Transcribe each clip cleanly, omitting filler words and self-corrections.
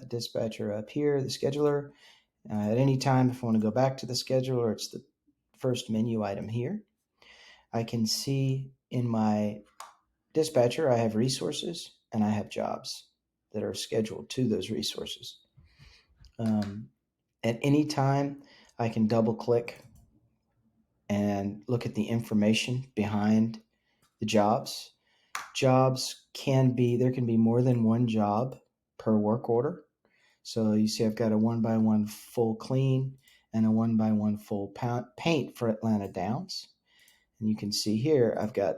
the dispatcher up here, the scheduler. At any time, if I want to go back to the scheduler, it's the first menu item here. I can see in my dispatcher, I have resources and I have jobs that are scheduled to those resources. At any time, I can double click and look at the information behind the jobs. Jobs there can be more than one job per work order. So you see I've got a 1x1 full clean and a 1x1 full paint for Atlanta Downs. And you can see here, I've got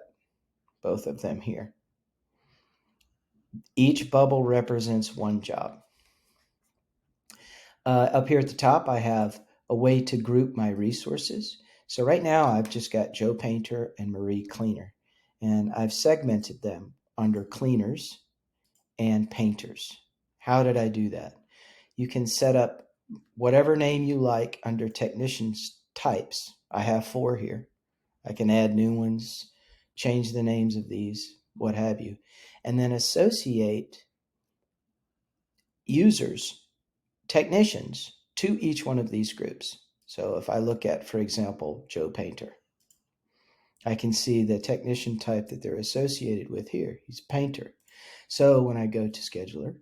both of them here. Each bubble represents one job. Up here at the top, I have a way to group my resources. So right now, I've just got Joe Painter and Marie Cleaner, and I've segmented them under cleaners and painters. How did I do that? You can set up whatever name you like under technicians types. I have 4 here. I can add new ones, change the names of these, what have you, and then associate users, technicians, to each one of these groups. So if I look at, for example, Joe Painter, I can see the technician type that they're associated with here. He's painter. So when I go to scheduler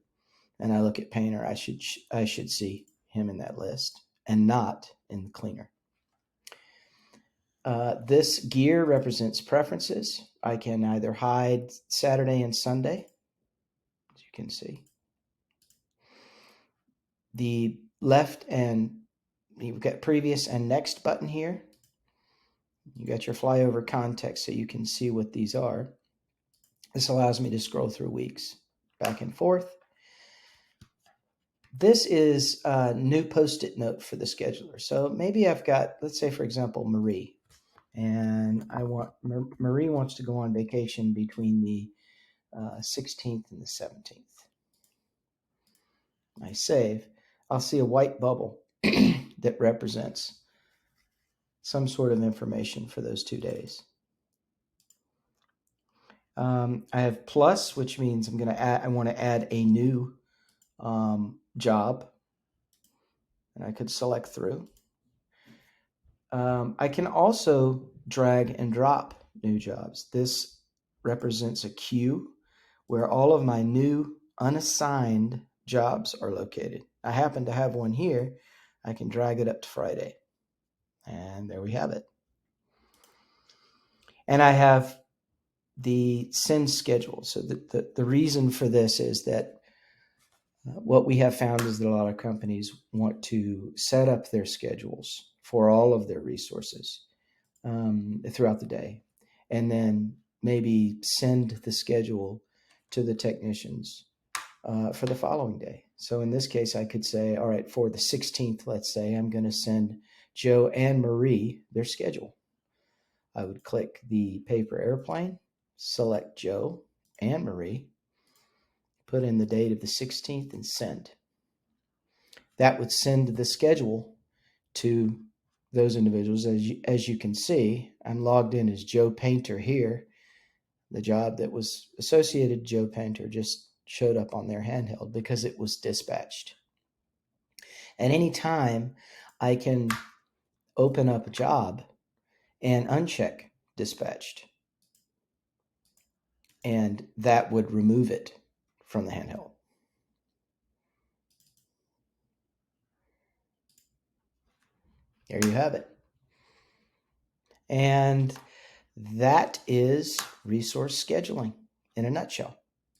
and I look at painter, I should see him in that list and not in the cleaner. This gear represents preferences. I can either hide Saturday and Sunday, as you can see. The left and you've got previous and next button here. You got your flyover context so you can see what these are. This allows me to scroll through weeks back and forth. This is a new post-it note for the scheduler. So maybe I've got, let's say, for example, Marie. And Marie wants to go on vacation between the 16th and the 17th. I save. I'll see a white bubble that represents some sort of information for those 2 days. I have plus, which means I want to add a new job, and I could select through. I can also drag and drop new jobs. This represents a queue where all of my new unassigned jobs are located. I happen to have one here. I can drag it up to Friday. And there we have it. And I have the send schedule. So the reason for this is that what we have found is that a lot of companies want to set up their schedules for all of their resources throughout the day, and then maybe send the schedule to the technicians for the following day. So in this case, I could say, all right, for the 16th, let's say, I'm going to send Joe and Marie their schedule. I would click the paper airplane, select Joe and Marie, put in the date of the 16th, and send. That would send the schedule to those individuals. As you can see, I'm logged in as Joe Painter here. The job that was associated to Joe Painter just showed up on their handheld because it was dispatched. At any time, I can open up a job and uncheck dispatched, and that would remove it from the handheld. There you have it. And that is resource scheduling in a nutshell.